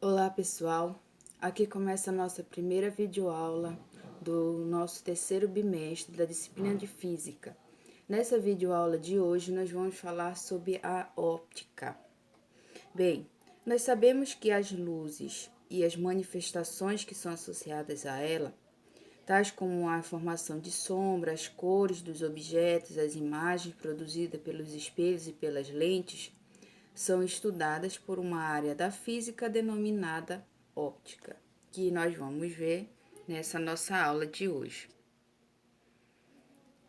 Olá pessoal, aqui começa a nossa primeira videoaula do nosso terceiro bimestre da disciplina de Física. Nessa videoaula de hoje nós vamos falar sobre a óptica. Bem, nós sabemos que as luzes e as manifestações que são associadas a ela, tais como a formação de sombra, as cores dos objetos, as imagens produzidas pelos espelhos e pelas lentes, são estudadas por uma área da física denominada óptica, que nós vamos ver nessa nossa aula de hoje.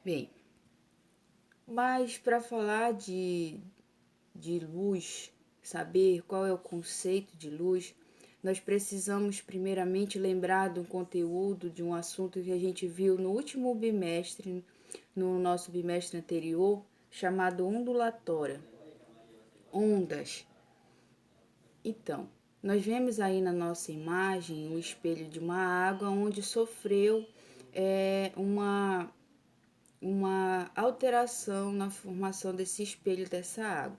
Bem, mas para falar de luz, saber qual é o conceito de luz, nós precisamos primeiramente lembrar de um conteúdo, de um assunto que a gente viu no último bimestre, no nosso bimestre anterior, chamado ondulatória, ondas. Então, nós vemos aí na nossa imagem o espelho de uma água onde sofreu uma alteração na formação desse espelho dessa água.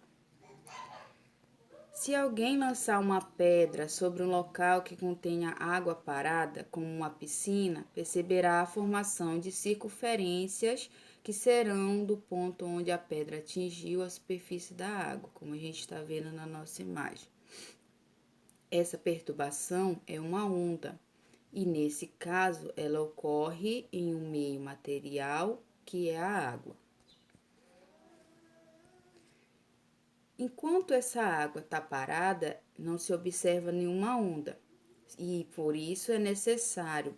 Se alguém lançar uma pedra sobre um local que contenha água parada, como uma piscina, perceberá a formação de circunferências que serão do ponto onde a pedra atingiu a superfície da água, como a gente está vendo na nossa imagem. Essa perturbação é uma onda, e nesse caso ela ocorre em um meio material que é a água. Enquanto essa água está parada, não se observa nenhuma onda, e por isso é necessário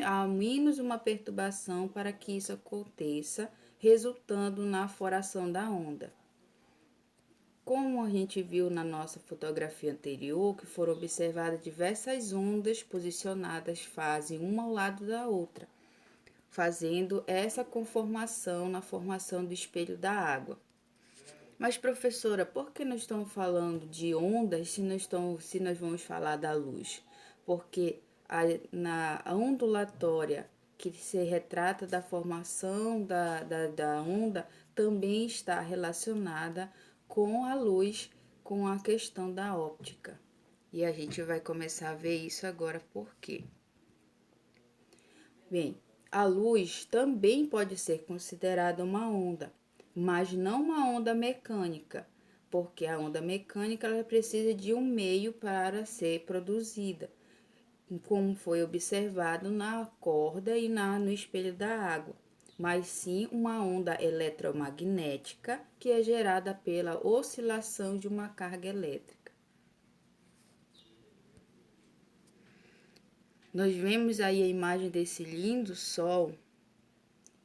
ao menos uma perturbação para que isso aconteça, resultando na formação da onda. Como a gente viu na nossa fotografia anterior, que foram observadas diversas ondas posicionadas fase uma ao lado da outra, fazendo essa conformação na formação do espelho da água. Mas, professora, por que nós estamos falando de ondas se nós vamos falar da luz? Porque na ondulatória, que se retrata da formação da onda, também está relacionada com a luz, com a questão da óptica. E a gente vai começar a ver isso agora por quê. Bem, a luz também pode ser considerada uma onda, mas não uma onda mecânica, porque a onda mecânica ela precisa de um meio para ser produzida, como foi observado na corda e no espelho da água, mas sim uma onda eletromagnética que é gerada pela oscilação de uma carga elétrica. Nós vemos aí a imagem desse lindo sol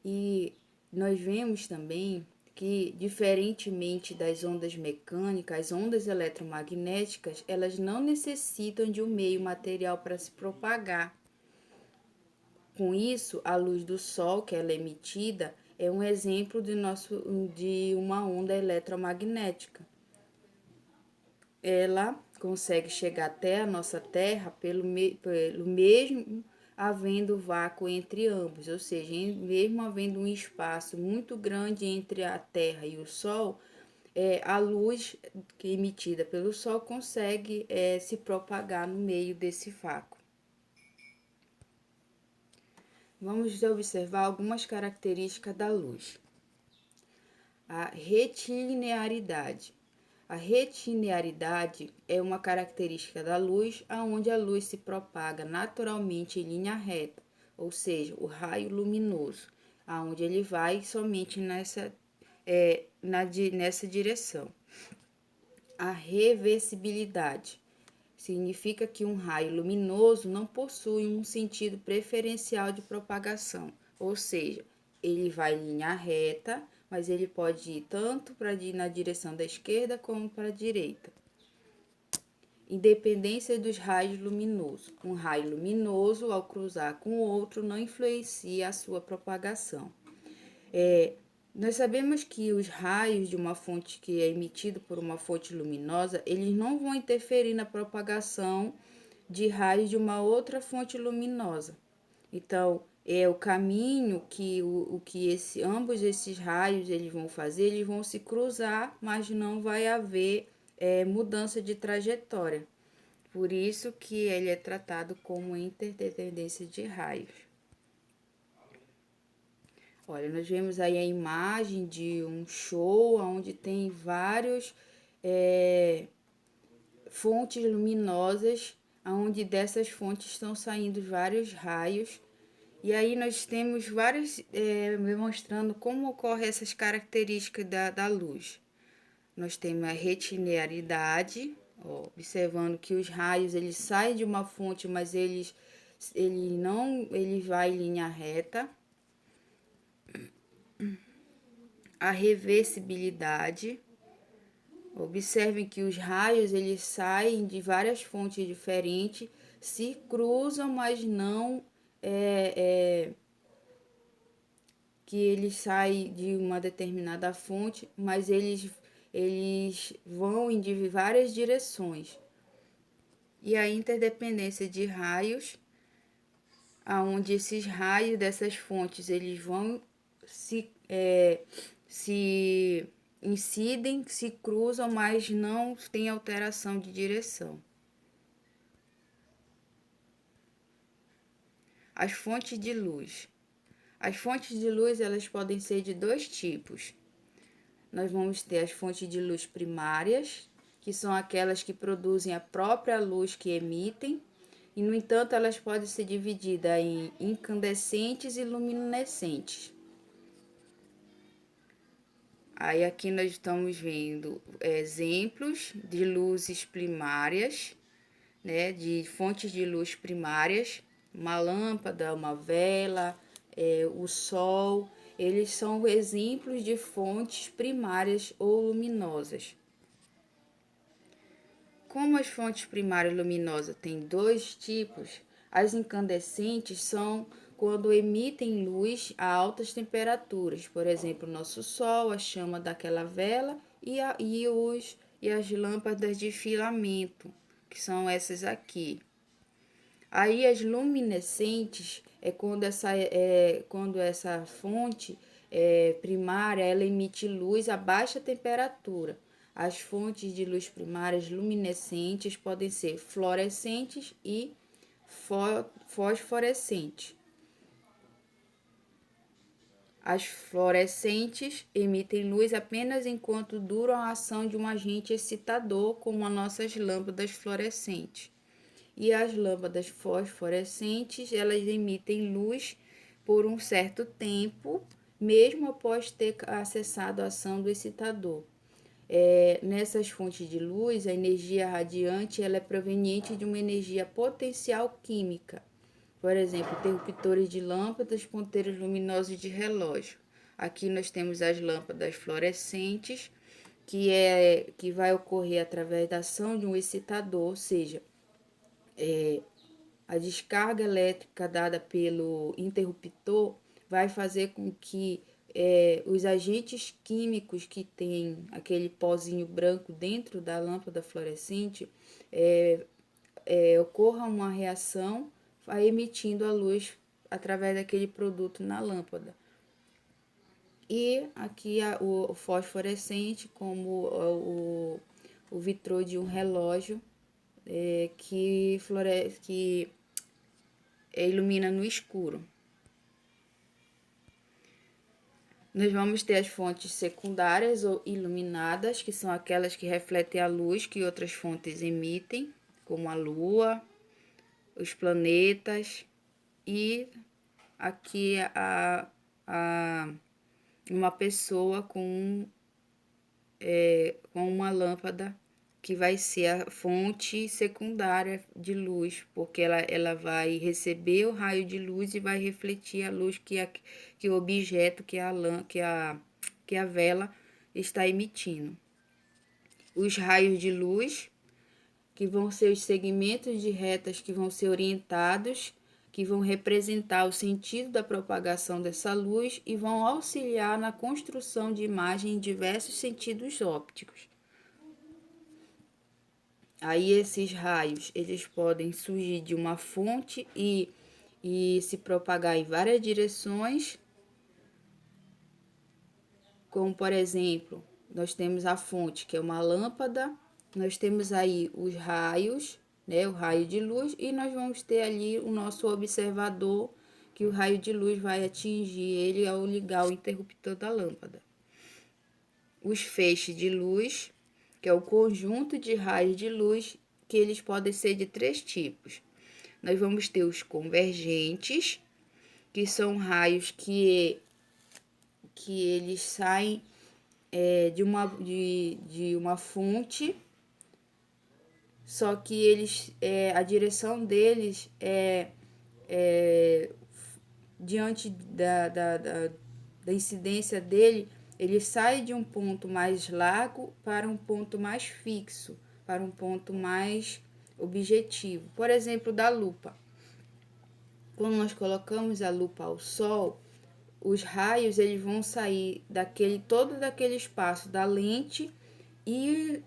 e nós vemos também que, diferentemente das ondas mecânicas, as ondas eletromagnéticas, elas não necessitam de um meio material para se propagar. Com isso, a luz do sol, que ela é emitida, é um exemplo de uma onda eletromagnética. Ela consegue chegar até a nossa Terra pelo mesmo havendo vácuo entre ambos, ou seja, mesmo havendo um espaço muito grande entre a Terra e o Sol, a luz que é emitida pelo Sol consegue se propagar no meio desse vácuo. Vamos observar algumas características da luz. A retinearidade. A retinearidade é uma característica da luz onde a luz se propaga naturalmente em linha reta, ou seja, o raio luminoso, aonde ele vai somente nessa direção. A reversibilidade significa que um raio luminoso não possui um sentido preferencial de propagação, ou seja, ele vai em linha reta, mas ele pode ir tanto para ir na direção da esquerda como para a direita. Independência dos raios luminosos. Um raio luminoso, ao cruzar com outro, não influencia a sua propagação. Nós sabemos que os raios de uma fonte que é emitido por uma fonte luminosa, eles não vão interferir na propagação de raios de uma outra fonte luminosa. Então, é o caminho que ambos esses raios eles vão fazer, eles vão se cruzar, mas não vai haver mudança de trajetória. Por isso que ele é tratado como interdependência de raios. Olha, nós vemos aí a imagem de um show onde tem vários fontes luminosas, onde dessas fontes estão saindo vários raios. E aí nós temos vários demonstrando como ocorrem essas características da luz. Nós temos a retilaridade, observando que os raios eles saem de uma fonte, mas ele vai em linha reta. A reversibilidade. Observem que os raios eles saem de várias fontes diferentes, se cruzam, mas não que eles saem de uma determinada fonte, mas eles vão em várias direções. E a interdependência de raios, aonde esses raios dessas fontes eles vão se incidem, se cruzam, mas não tem alteração de direção. As fontes de luz. As fontes de luz elas podem ser de dois tipos. Nós vamos ter as fontes de luz primárias, que são aquelas que produzem a própria luz que emitem, e no entanto elas podem ser divididas em incandescentes e luminescentes. Aí aqui nós estamos vendo exemplos de luzes primárias, né, de fontes de luz primárias, uma lâmpada, uma vela, o sol, eles são exemplos de fontes primárias ou luminosas. Como as fontes primárias luminosas têm dois tipos, as incandescentes são quando emitem luz a altas temperaturas, por exemplo, o nosso sol, a chama daquela vela e as lâmpadas de filamento, que são essas aqui. Aí as luminescentes é quando essa fonte primária ela emite luz a baixa temperatura. As fontes de luz primárias luminescentes podem ser fluorescentes e fosforescentes. As fluorescentes emitem luz apenas enquanto duram a ação de um agente excitador, como as nossas lâmpadas fluorescentes. E as lâmpadas fosforescentes, elas emitem luz por um certo tempo, mesmo após ter acessado a ação do excitador. Nessas fontes de luz, a energia radiante ela é proveniente de uma energia potencial química. Por exemplo, interruptores de lâmpadas, ponteiros luminosos de relógio. Aqui nós temos as lâmpadas fluorescentes, que vai ocorrer através da ação de um excitador, ou seja, a descarga elétrica dada pelo interruptor vai fazer com que os agentes químicos que tem aquele pozinho branco dentro da lâmpada fluorescente ocorra uma reação, vai emitindo a luz através daquele produto na lâmpada. E aqui o fosforescente, como o vitrô de um relógio que ilumina no escuro. Nós vamos ter as fontes secundárias ou iluminadas, que são aquelas que refletem a luz que outras fontes emitem, como a Lua, os planetas e aqui uma pessoa com uma lâmpada que vai ser a fonte secundária de luz, porque ela vai receber o raio de luz e vai refletir a luz que o objeto, que a vela está emitindo. Os raios de luz, que vão ser os segmentos de retas que vão ser orientados, que vão representar o sentido da propagação dessa luz e vão auxiliar na construção de imagem em diversos sentidos ópticos. Aí esses raios, eles podem surgir de uma fonte e se propagar em várias direções, como por exemplo, nós temos a fonte, que é uma lâmpada, nós temos aí os raios, né, o raio de luz, e nós vamos ter ali o nosso observador, que o raio de luz vai atingir ele ao ligar o interruptor da lâmpada. Os feixes de luz, que é o conjunto de raios de luz, que eles podem ser de 3 tipos. Nós vamos ter os convergentes, que são raios que eles saem de uma fonte, só que eles a direção deles é diante da incidência dele, ele sai de um ponto mais largo para um ponto mais fixo, para um ponto mais objetivo. Por exemplo, da lupa. Quando nós colocamos a lupa ao sol, os raios eles vão sair todo daquele espaço da lente e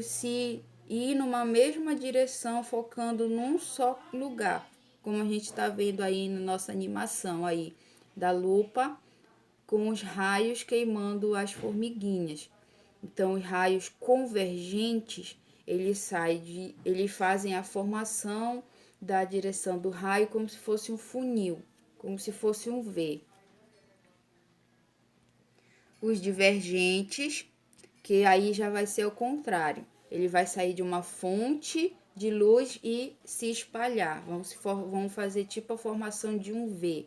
se ir numa mesma direção, focando num só lugar, como a gente está vendo aí na nossa animação aí da lupa, com os raios queimando as formiguinhas. Então, os raios convergentes, eles fazem a formação da direção do raio como se fosse um funil, como se fosse um V. Os divergentes, que aí já vai ser o contrário. Ele vai sair de uma fonte de luz e se espalhar. Vão fazer tipo a formação de um V.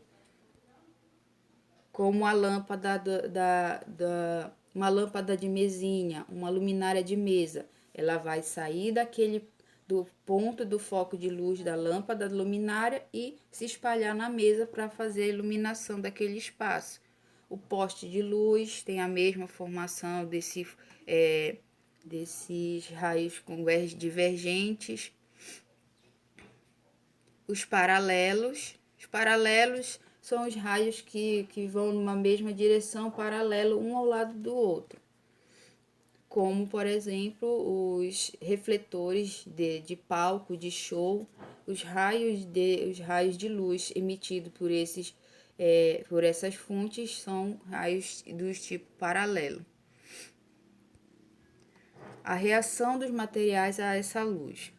Como a lâmpada uma lâmpada de mesinha, uma luminária de mesa. Ela vai sair do ponto do foco de luz da lâmpada luminária e se espalhar na mesa para fazer a iluminação daquele espaço. O poste de luz tem a mesma formação desses raios divergentes. Os paralelos são os raios que vão numa mesma direção, paralelo um ao lado do outro. Como, por exemplo, os refletores de palco, de show, os raios de luz emitidos por essas fontes são raios do tipo paralelo. A reação dos materiais a essa luz.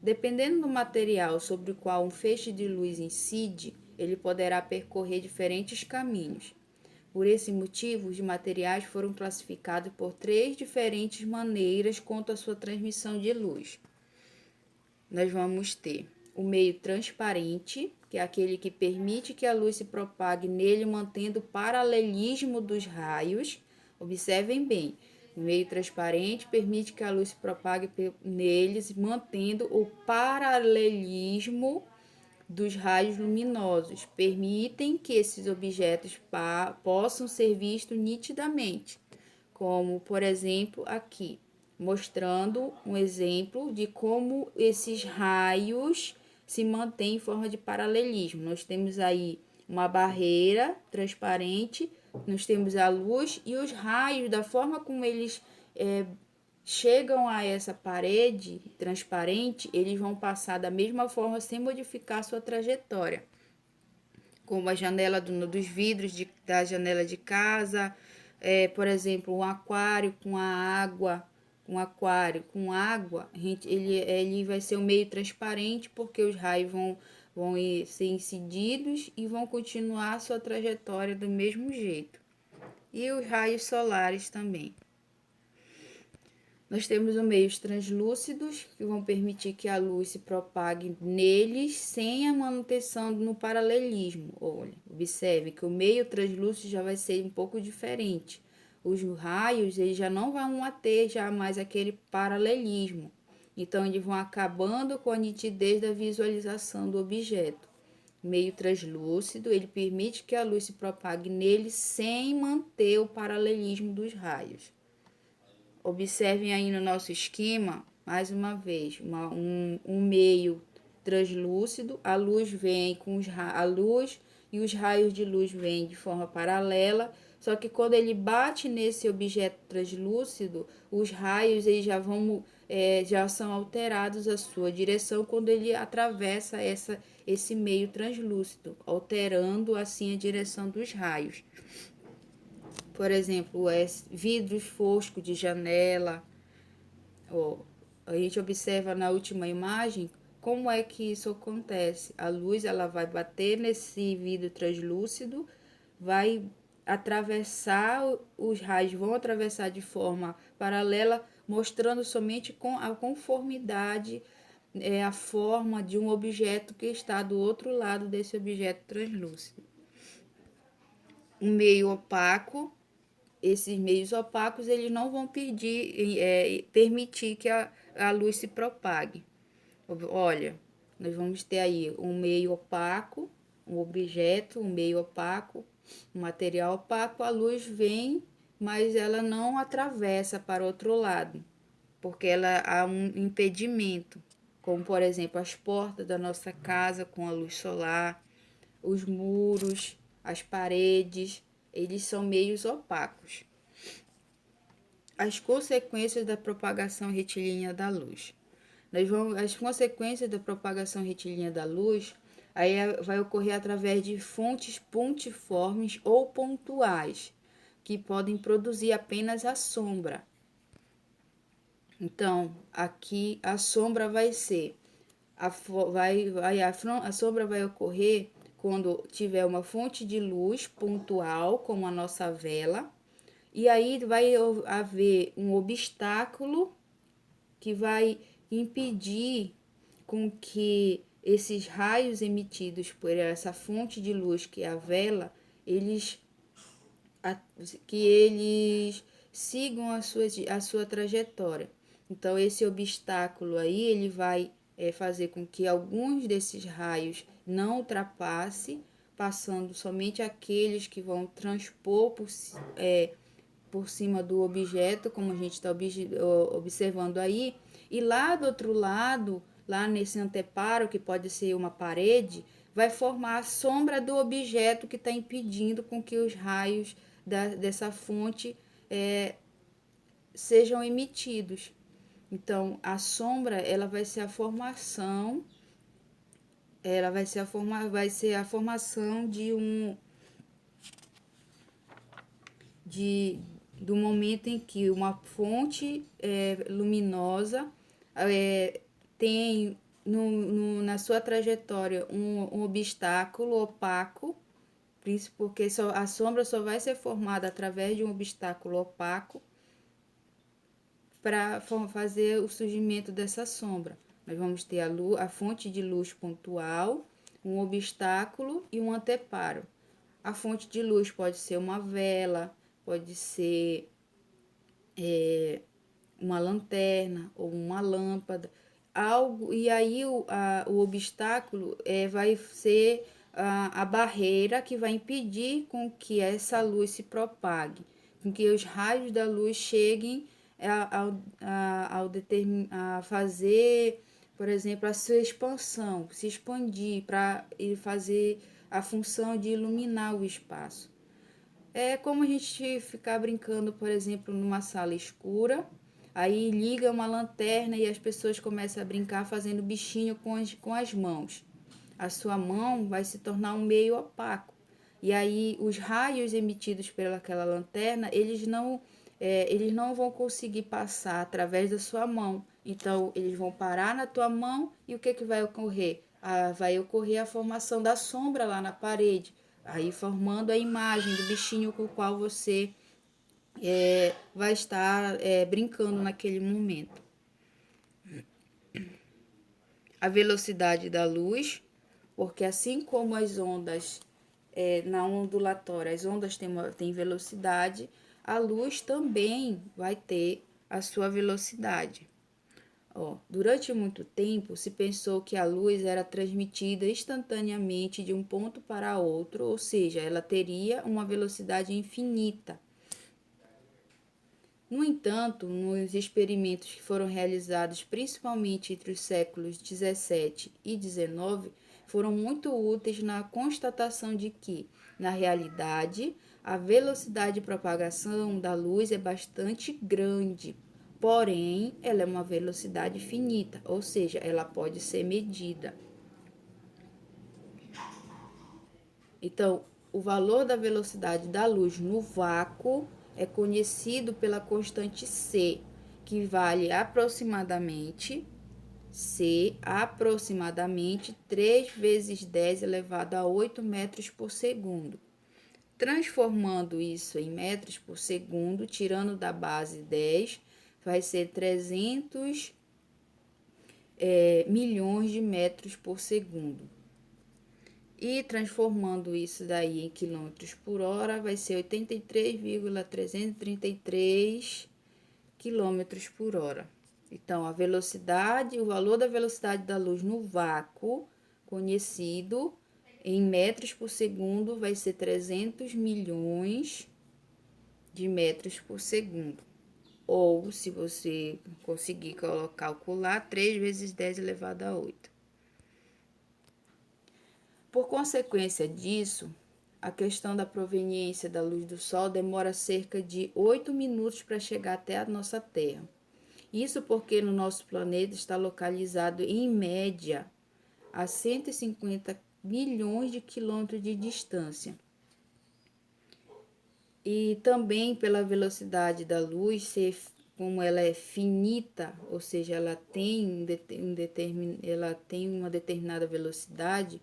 Dependendo do material sobre o qual um feixe de luz incide, ele poderá percorrer diferentes caminhos. Por esse motivo, os materiais foram classificados por 3 diferentes maneiras quanto à sua transmissão de luz. Nós vamos ter o meio transparente, que é aquele que permite que a luz se propague nele, mantendo o paralelismo dos raios. Observem bem, o meio transparente permite que a luz se propague neles, mantendo o paralelismo dos raios luminosos. Permitem que esses objetos possam ser vistos nitidamente, como, por exemplo, aqui, mostrando um exemplo de como esses raios se mantêm em forma de paralelismo. Nós temos aí uma barreira transparente, nós temos a luz e os raios, da forma como eles chegam a essa parede transparente, eles vão passar da mesma forma sem modificar sua trajetória. Como a janela dos vidros da janela de casa, por exemplo, um aquário com a água, ele vai ser um meio transparente, porque os raios vão ser incididos e vão continuar a sua trajetória do mesmo jeito. E os raios solares também. Nós temos os meios translúcidos, que vão permitir que a luz se propague neles sem a manutenção no paralelismo. Olha, observe que o meio translúcido já vai ser um pouco diferente. Os raios eles já não vão ter já mais aquele paralelismo. Então, eles vão acabando com a nitidez da visualização do objeto. O meio translúcido, ele permite que a luz se propague nele sem manter o paralelismo dos raios. Observem aí no nosso esquema, mais uma vez, um meio translúcido, a luz vem a luz e os raios de luz vêm de forma paralela, só que quando ele bate nesse objeto translúcido, os raios eles já são alterados a sua direção quando ele atravessa esse meio translúcido, alterando assim a direção dos raios. Por exemplo, vidros foscos de janela, a gente observa na última imagem como é que isso acontece. A luz ela vai bater nesse vidro translúcido, vai atravessar, os raios vão atravessar de forma paralela, mostrando somente com a conformidade, a forma de um objeto que está do outro lado desse objeto translúcido. Um meio opaco, esses meios opacos eles não vão permitir que a luz se propague. Olha, nós vamos ter aí um meio opaco, um objeto, um meio opaco, um material opaco, a luz vem, mas ela não atravessa para o outro lado, porque ela há um impedimento, como por exemplo as portas da nossa casa com a luz solar, os muros, as paredes, eles são meios opacos. As consequências da propagação retilínea da luz. As consequências da propagação retilínea da luz aí vai ocorrer através de fontes pontiformes ou pontuais, que podem produzir apenas a sombra. Então, aqui a sombra vai ser, a sombra vai ocorrer quando tiver uma fonte de luz pontual, como a nossa vela, e aí vai haver um obstáculo que vai impedir com que esses raios emitidos por essa fonte de luz que é a vela, que eles sigam a sua trajetória. Então, esse obstáculo aí, ele vai fazer com que alguns desses raios não ultrapasse, passando somente aqueles que vão transpor por cima do objeto, como a gente está observando aí, e lá do outro lado, lá nesse anteparo, que pode ser uma parede, vai formar a sombra do objeto que está impedindo com que os raios dessa fonte sejam emitidos. Então, a sombra ela vai ser a formação, vai ser a formação do momento em que uma fonte luminosa tem na sua trajetória um obstáculo opaco, porque a sombra só vai ser formada através de um obstáculo opaco para fazer o surgimento dessa sombra. Nós vamos ter a fonte de luz pontual, um obstáculo e um anteparo. A fonte de luz pode ser uma vela, pode ser uma lanterna ou uma lâmpada, algo, e aí o obstáculo vai ser a barreira que vai impedir com que essa luz se propague, com que os raios da luz cheguem a fazer, por exemplo, a sua expansão, se expandir para fazer a função de iluminar o espaço. É como a gente ficar brincando, por exemplo, numa sala escura, aí liga uma lanterna e as pessoas começam a brincar fazendo bichinho com as mãos. A sua mão vai se tornar um meio opaco. E aí os raios emitidos pelaquela lanterna, eles não vão conseguir passar através da sua mão. Então, eles vão parar na tua mão e o que vai ocorrer? Vai ocorrer a formação da sombra lá na parede, aí formando a imagem do bichinho com o qual você vai estar brincando naquele momento. A velocidade da luz, porque assim como as ondas na ondulatória, as ondas têm velocidade, a luz também vai ter a sua velocidade. Durante muito tempo se pensou que a luz era transmitida instantaneamente de um ponto para outro, ou seja, ela teria uma velocidade infinita. No entanto, nos experimentos que foram realizados principalmente entre os séculos 17 e 19, foram muito úteis na constatação de que, na realidade, a velocidade de propagação da luz é bastante grande, porém, ela é uma velocidade finita, ou seja, ela pode ser medida. Então, o valor da velocidade da luz no vácuo é conhecido pela constante C, equivale aproximadamente, C, aproximadamente 3 vezes 10 elevado a 8 metros por segundo. Transformando isso em metros por segundo, tirando da base 10, vai ser 300 milhões de metros por segundo. E transformando isso daí em quilômetros por hora, vai ser 83,333 quilômetros por hora. Então, a velocidade, o valor da velocidade da luz no vácuo, conhecido em metros por segundo, vai ser 300 milhões de metros por segundo. Ou, se você conseguir calcular, 3 vezes 10 elevado a 8. Por consequência disso, a questão da proveniência da luz do Sol demora cerca de 8 minutos para chegar até a nossa Terra. Isso porque no nosso planeta está localizado, em média, a 150 milhões de quilômetros de distância. E também pela velocidade da luz, como ela é finita, ou seja, ela tem uma determinada velocidade,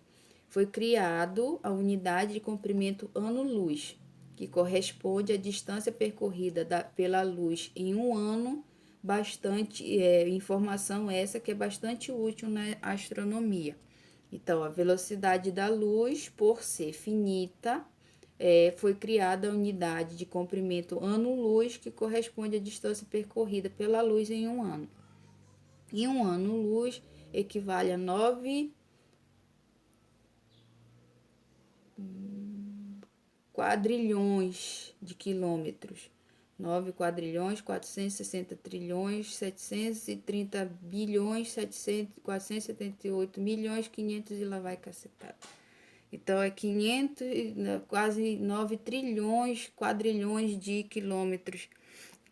foi criado a unidade de comprimento ano-luz, que corresponde à distância percorrida pela luz em um ano. Informação essa que é bastante útil na astronomia. Então, a velocidade da luz, por ser finita, foi criada a unidade de comprimento ano-luz, que corresponde à distância percorrida pela luz em um ano. E um ano-luz equivale a 9 quadrilhões de quilômetros. 9 quadrilhões, 460 trilhões, 730 bilhões, 478 milhões, 500 e lá vai cacetada. Então, é 500, quase 9 trilhões, quadrilhões de quilômetros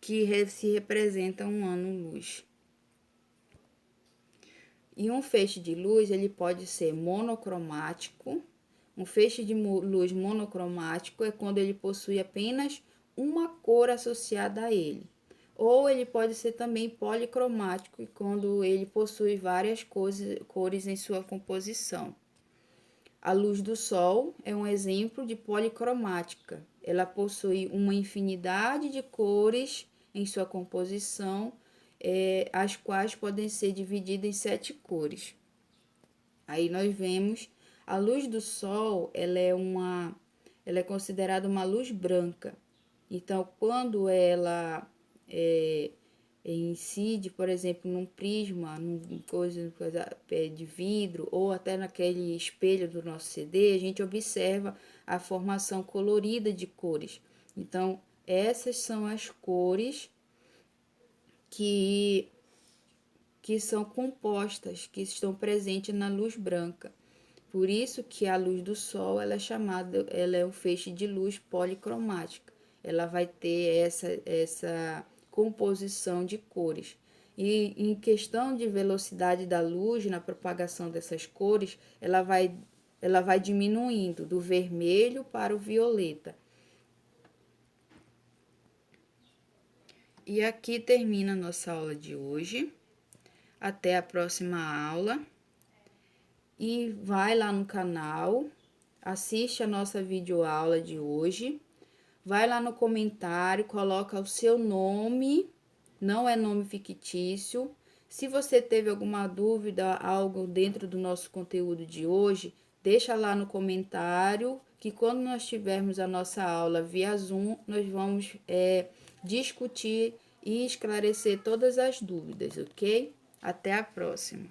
que se representam um ano-luz. E um feixe de luz, ele pode ser monocromático. Um feixe de luz monocromático é quando ele possui apenas uma cor associada a ele. Ou ele pode ser também policromático, quando ele possui várias cores em sua composição. A luz do Sol é um exemplo de policromática. Ela possui uma infinidade de cores em sua composição, as quais podem ser divididas em 7 cores. Aí nós vemos a luz do Sol, ela é considerada uma luz branca. Então, quando ela incide, por exemplo, num prisma, num coisa de vidro, ou até naquele espelho do nosso CD, a gente observa a formação colorida de cores. Então, essas são as cores que são compostas, que estão presentes na luz branca. Por isso que a luz do Sol ela é um feixe de luz policromática. Ela vai ter essa composição de cores. E em questão de velocidade da luz, na propagação dessas cores, ela vai diminuindo do vermelho para o violeta. E aqui termina a nossa aula de hoje. Até a próxima aula. E vai lá no canal, assiste a nossa videoaula de hoje. Vai lá no comentário, coloca o seu nome, não é nome fictício. Se você teve alguma dúvida, algo dentro do nosso conteúdo de hoje, deixa lá no comentário, que quando nós tivermos a nossa aula via Zoom, nós vamos discutir e esclarecer todas as dúvidas, ok? Até a próxima!